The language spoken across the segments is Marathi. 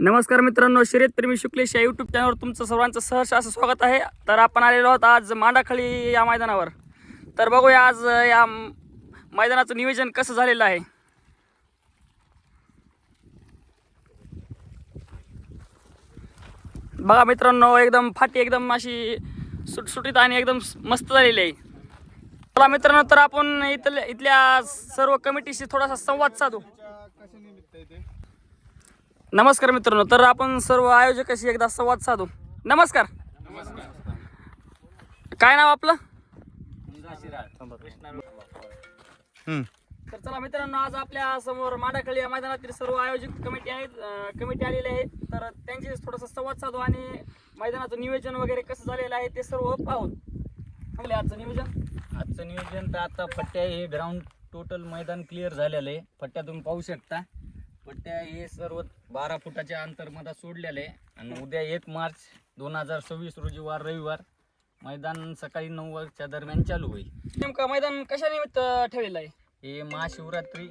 नमस्कार मित्रांनो, शर्यतप्रेमी शुक्लेश या यूट्यूब चॅनलवर तुमचं सर्वांचं सहर्ष असं स्वागत आहे. तर आपण आलेलो आहोत आज मांडाखळी या मैदानावर. तर बघूया आज या मैदानाचं नियोजन कसं झालेलं आहे. बघा मित्रांनो, एकदम फाटी एकदम अशी सुटसुटीत आणि एकदम मस्त झालेली आहे. चला मित्रांनो, तर आपण इथल्या सर्व कमिटीशी थोडासा संवाद साधू. नमस्कार मित्रांनो, तर आपण सर्व आयोजकाशी एकदा संवाद साधू. नमस्कार. काय नाव आपलं? तर चला मित्रांनो, आज आपल्या समोर मांडाखळी या मैदानातील सर्व आयोजक कमिटी आलेले आहेत. तर त्यांची थोडासा संवाद साधू आणि मैदानाचं नियोजन वगैरे कसं झालेलं आहे ते सर्व पाहून. आपले आजचं नियोजन तर आता फट्ट्या हे ग्राउंड टोटल मैदान क्लिअर झालेलं आहे. फट्ट्या तुम्ही पाहू शकता. पट्ट्या हे सर्व 12 फुटाच्या अंतरमध्ये सोडलेले आहे. आणि उद्या 1 मार्च 2026 रोजी वार रविवार मैदान सकाळी 9 वाजच्या दरम्यान चालू होईल. नेमकं मैदान कशा निमित्त ठेवलेलं आहे? हे महाशिवरात्री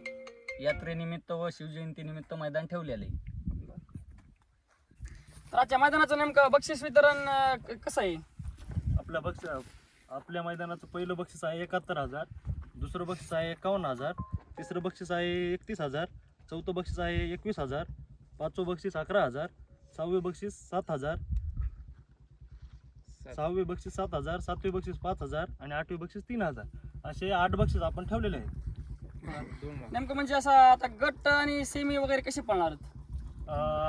यात्रेनिमित्त व शिवजयंतीनिमित्त मैदान ठेवलेलं आहे. तर आजच्या मैदानाचं नेमकं बक्षीस वितरण कसं आहे? आपल्या मैदानाचं पहिलं बक्षीस आहे 71,000, दुसरं बक्षीस आहे 51,000, तिसरं बक्षीस आहे 31,000, चौथं बक्षीस आहे 21,000, पाचवं बक्षीस 11,000, सहावे बक्षीस 7,000, सहावे बक्षीस 7,000, सातवे बक्षीस 5,000 आणि आठवे बक्षीस 3,000 असे 8 बक्षीस आपण ठेवलेले आहेत. नेमकं म्हणजे असं आता गट आणि सेमी वगैरे कसे पळणार आहेत?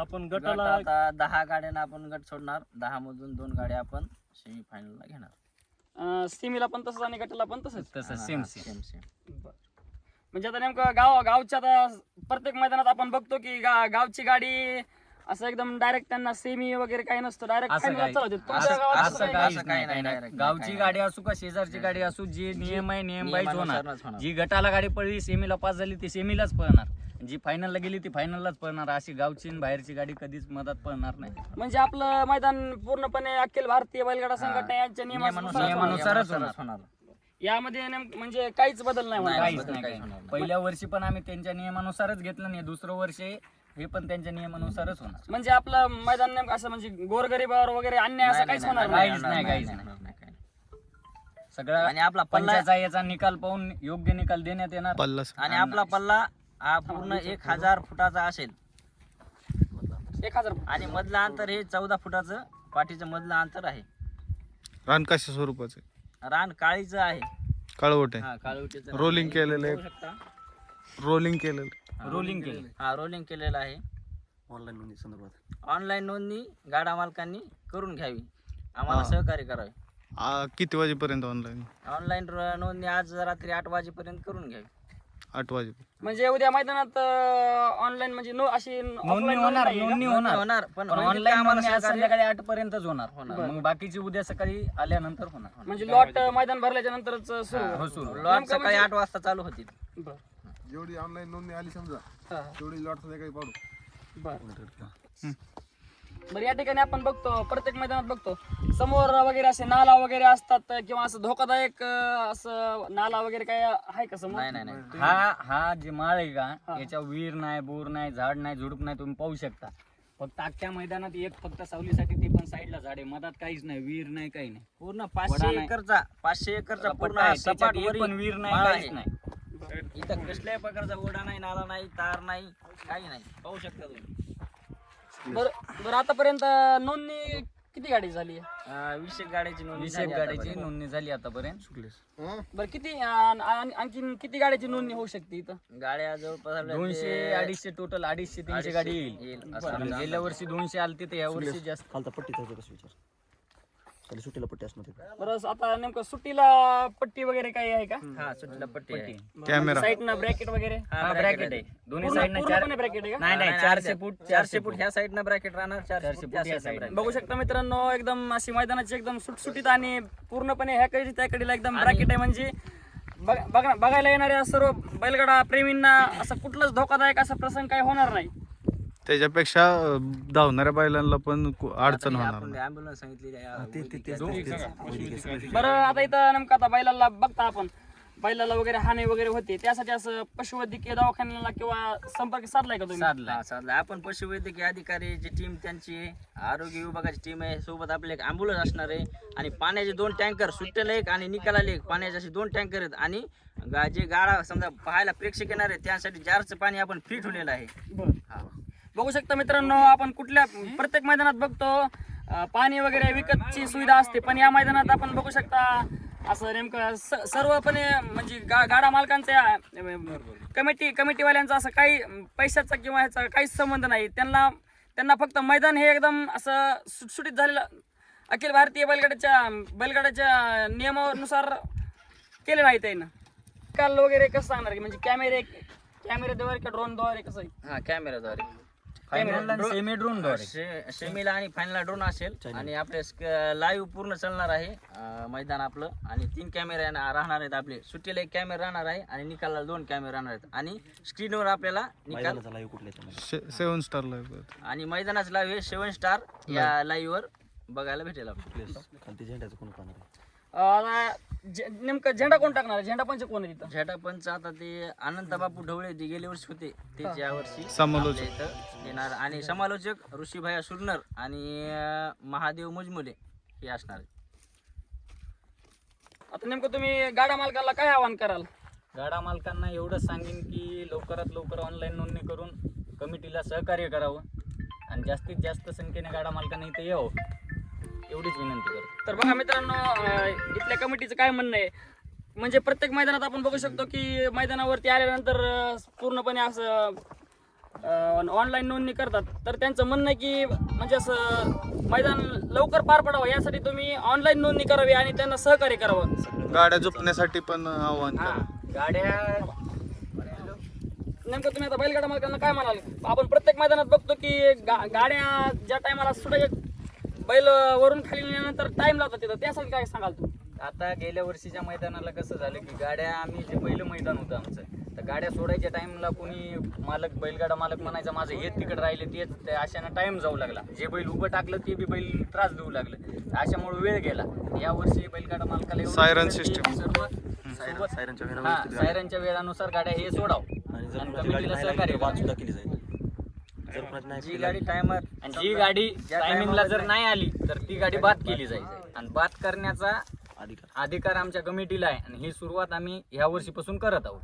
आपण गट गटाला आता 10 गाड्यांना आपण गट सोडणार. 10 मधून 2 गाड्या आपण सेमी फायनलला घेणार. सेमीला पण तसंच आणि गटाला पण तसंच. तसं सेम. म्हणजे आता नेमकं गावच्या आता प्रत्येक मैदानात आपण बघतो की गावची गाडी असं एकदम डायरेक्ट त्यांना सेमी वगैरे काही नसतं, डायरेक्ट असं काही नाही. गावची गाडी असू का शेजारची गाडी असू, जे नियम आहे नियम वाईज होणार. जी गटाला गाडी पडली सेमीला पास झाली ती सेमीलाच पळणार, जी फायनलला गेली ती फायनललाच पळणार. अशी गावची आणि बाहेरची गाडी कधीच मदत पळणार नाही. म्हणजे आपलं मैदान पूर्णपणे अखिल भारतीय बैलगाडा संघटना यांच्या नियमानुसारच होणार. यामध्ये म्हणजे काहीच बदल नाही होणार. काहीच नाही. पहिल्या वर्षी पण आम्ही त्यांच्या नियमानुसारच घेतलं नाही, दुसरं वर्ष हे पण त्यांच्या नियमानुसारच होणार. म्हणजे आपलं मैदान नेमकं असं म्हणजे गोरगरिबावर वगैरे अन्याय असं काहीच होणार नाही. काहीच नाही. सगळं आणि आपला पंचायतचा याचा निकाल पाहून योग्य निकाल देण्यात येणार. आणि आपला पल्ला हा पूर्ण 1,000 फुटाचा असेल. 1,000 आणि मधलं अंतर हे 14 फुटाचं पाठीचं मधलं अंतर आहे. रान कशा स्वरूपाचे? रान काळीचं आहे. काळवट आहे. हा काळवटीचं रोलिंग केलेलं आहे. रोलिंग केलेलं. रोलिंग केलेलं आहे. ऑनलाईन नोंदणी गाडा मालकांनी करून घ्यावी, आम्हाला सहकार्य करावे. किती वाजेपर्यंत ऑनलाईन? ऑनलाईन नोंदणी आज रात्री 8 वाजेपर्यंत करून घ्यावी. 8 वाजे. म्हणजे उद्या मैदानात ऑनलाईन म्हणजे अशी नोंदणी होणार पण ऑनलाईन आज संध्याकाळी 8 पर्यंतच होणार. मग बाकीची उद्या सकाळी आल्यानंतर होणार. म्हणजे लॉट मैदान भरल्याच्या नंतरच सुरू. लॉट सकाळी 8 वाजता चालू होतील. जेवढी ऑनलाईन नोंदणी आली समजा तेवढी लॉट काही पाडू. बरं, या ठिकाणी आपण बघतो प्रत्येक मैदानात बघतो समोर वगैरे असे नाला वगैरे असतात किंवा असं धोकादायक असं नाला वगैरे काय आहे का समोर? नाही. हा जे माळ आहे का याच्या विहीर नाही, बोर नाही, झाड नाही, झुडूप नाही. तुम्ही पाहू शकता. फक्त अख्ख्या मैदानात एक फक्त सावलीसाठी ते पण साईडला झाड आहे, मधात काहीच नाही, विहीर नाही, काही नाही. पूर्ण 500 एकरचा पूर्ण सपाट पण विहीर नाही, काहीच नाही. इथं कसल्याही प्रकारचा ओढा नाही, नाला नाही, तार नाही, काही नाही. पाहू शकता तुम्ही. बरं आतापर्यंत नोंदणी किती गाडी झाली आहे? 20 गाड्याची नोंदणी 20 गाड्याची नोंदणी झाली आतापर्यंत. बरं, किती आणखीन किती गाड्याची नोंदणी होऊ शकते इथं? गाड्या जवळपास 200-250 टोटल 250-300 गाडी येईल. गेल्या वर्षी 200 आलती तर या वर्षी जास्त. बरं, आता नेमकं सुट्टीला पट्टी वगैरे काही आहे का? हा सुट्टीला पट्टी आहे. कॅमेरा. साईडनं ब्रॅकेट वगैरे? ब्रॅकेट आहे दोन्ही साईडनं. पूर्णपणे ब्रॅकेट आहे का? नाही 400 फूट ह्या साईडनं ब्रॅकेट राहणार, 400 फूट या या side ला. बघू शकता मित्रांनो, एकदम अशी मैदानाची एकदम सुटसुटीत आणि पूर्णपणे ह्या कडे त्या कडेला एकदम ब्रॅकेट आहे. म्हणजे बघायला येणाऱ्या सर्व बैलगाडा प्रेमींना असं कुठलाच धोकादायक असा प्रसंग काही होणार नाही. त्याच्यापेक्षा धावणाऱ्या बैलांना पण अडचण होणार नाही. ॲम्ब्युलन्स सांगितलेली आहे. बरं, आता इथं नेमकं आता बैलाला बघता आपण बैलाला वगैरे हानी वगैरे होते त्यासाठी असं पशुवैद्यकीय दवाखान्याला किंवा संपर्क साधलाय का तुम्ही? साधला हा, चालेल. आपण पशुवैद्यकीय अधिकारी जी टीम त्यांची आहे, आरोग्य विभागाची टीम आहे, सोबत आपले एक ॲम्ब्युलन्स असणार आहे आणि पाण्याचे 2 टँकर सुट्टेला एक आणि निकालाला एक पाण्याचे असे 2 टँकर आहेत आणि जे गाडा समजा पाहायला प्रेक्षक येणार आहे त्यासाठी जारचं पाणी आपण फ्री ठेवलेलं आहे. बरं. हा. बघू शकता मित्रांनो, आपण कुठल्या प्रत्येक मैदानात बघतो पाणी वगैरे विकतची सुविधा असते, पण या मैदानात आपण बघू शकता असं नेमकं सर्वपणे म्हणजे गाडा मालकांच्या कमिटीवाल्यांचा असं काही पैशाचा किंवा ह्याचा काहीच संबंध नाही. त्यांना फक्त मैदान हे एकदम असं सुटसुटीत झालेलं अखिल भारतीय बैलगाड्याच्या नियमानुसार केलेलं आहे त्यानं. काल वगैरे कसं सांगणार की म्हणजे कॅमेऱ्याद्वारे का ड्रोनद्वारे कसं आहे? हा, कॅमेराद्वारे सेमी ड्रोन सेमीला आणि फायनलला ड्रोन असेल आणि आपले लाईव्ह पूर्ण चालणार आहे मैदान आपलं आणि 3 कॅमेरे राहणार आहेत. आपले सुट्टीला 1 कॅमेरा राहणार आहे आणि निकालाला 2 कॅमेरे राहणार आहेत आणि स्क्रीनवर आपल्याला निकाल 7 स्टार लाईव्ह. आणि मैदानाचं लाईव्ह हे 7 स्टार या लाईव्हवर बघायला भेटेल आपल्याला. नेमकं झेंडा कोण टाकणार आहे? झेंडा पंच कोण आहे तिथं? झेंडा पंच आता ते अनंत बापू ढवळे ते गेल्या वर्षी होते तेच या वर्षी समालोचक. आपल्या इथं येणार आणि समालोचक ऋषीभाया सुरनर आणि महादेव मुजमुले हे असणार आहे. आता नेमकं तुम्ही गाडा मालकाला काय आवाहन कराल? गाडा मालकांना एवढंच सांगेन की लवकरात लवकर ऑनलाईन नोंदणी करून कमिटीला सहकार्य करावं आणि जास्तीत जास्त संख्येने गाडा मालकांना इथे यावं एवढीच विनंती करतो. तर बघा मित्रांनो, इथल्या कमिटीचं काय म्हणणं आहे म्हणजे प्रत्येक मैदानात आपण बघू शकतो की मैदानावरती आल्यानंतर पूर्णपणे असं ऑनलाईन नोंदणी करतात. तर त्यांचं म्हणणं आहे की म्हणजे असं मैदान लवकर पार पडावं यासाठी तुम्ही ऑनलाईन नोंदणी करावी आणि त्यांना सहकार्य करावं. गाड्या झोपण्यासाठी पण आव्हान करा. गाड्या नेमकं तुम्ही आता बैलगाडा मालकांना काय म्हणाल? आपण प्रत्येक मैदानात बघतो की गाड्या ज्या टायमाला सुटायच्या बैल वरून खाली नेल्यानंतर टाइम लावतात तिथं, त्यासाठी काय सांगाल तुम्ही? आता गेल्या वर्षीच्या मैदानाला कसं झालं की गाड्या आम्ही जे पहिलं मैदान होतं आमचं तर गाड्या सोडायच्या टाइमला कोणी बैलगाडा मालक म्हणायचा माझं हेच तिकड राहिले तेच ते अशानं टाइम जाऊ लागला. जे बैल उभं टाकलं ते बी बैल त्रास देऊ लागलं. अशामुळे वेळ गेला. या वर्षी बैलगाडा मालकाला एवढं सायरन विनंती सिस्टीम. आहे की सर्व सायरनच्या वेळानुसार गाड्या हे सोडाव आणि कमिटीला सहकार्य करावं. जी गाडी टायमात आणि जी गाडी टायमिंगला जर नाही आली तर ती गाडी बाद केली जाईल आणि बाद करण्याचा अधिकार आमच्या कमिटीला आहे आणि ही सुरुवात आम्ही ह्या वर्षीपासून करत आहोत.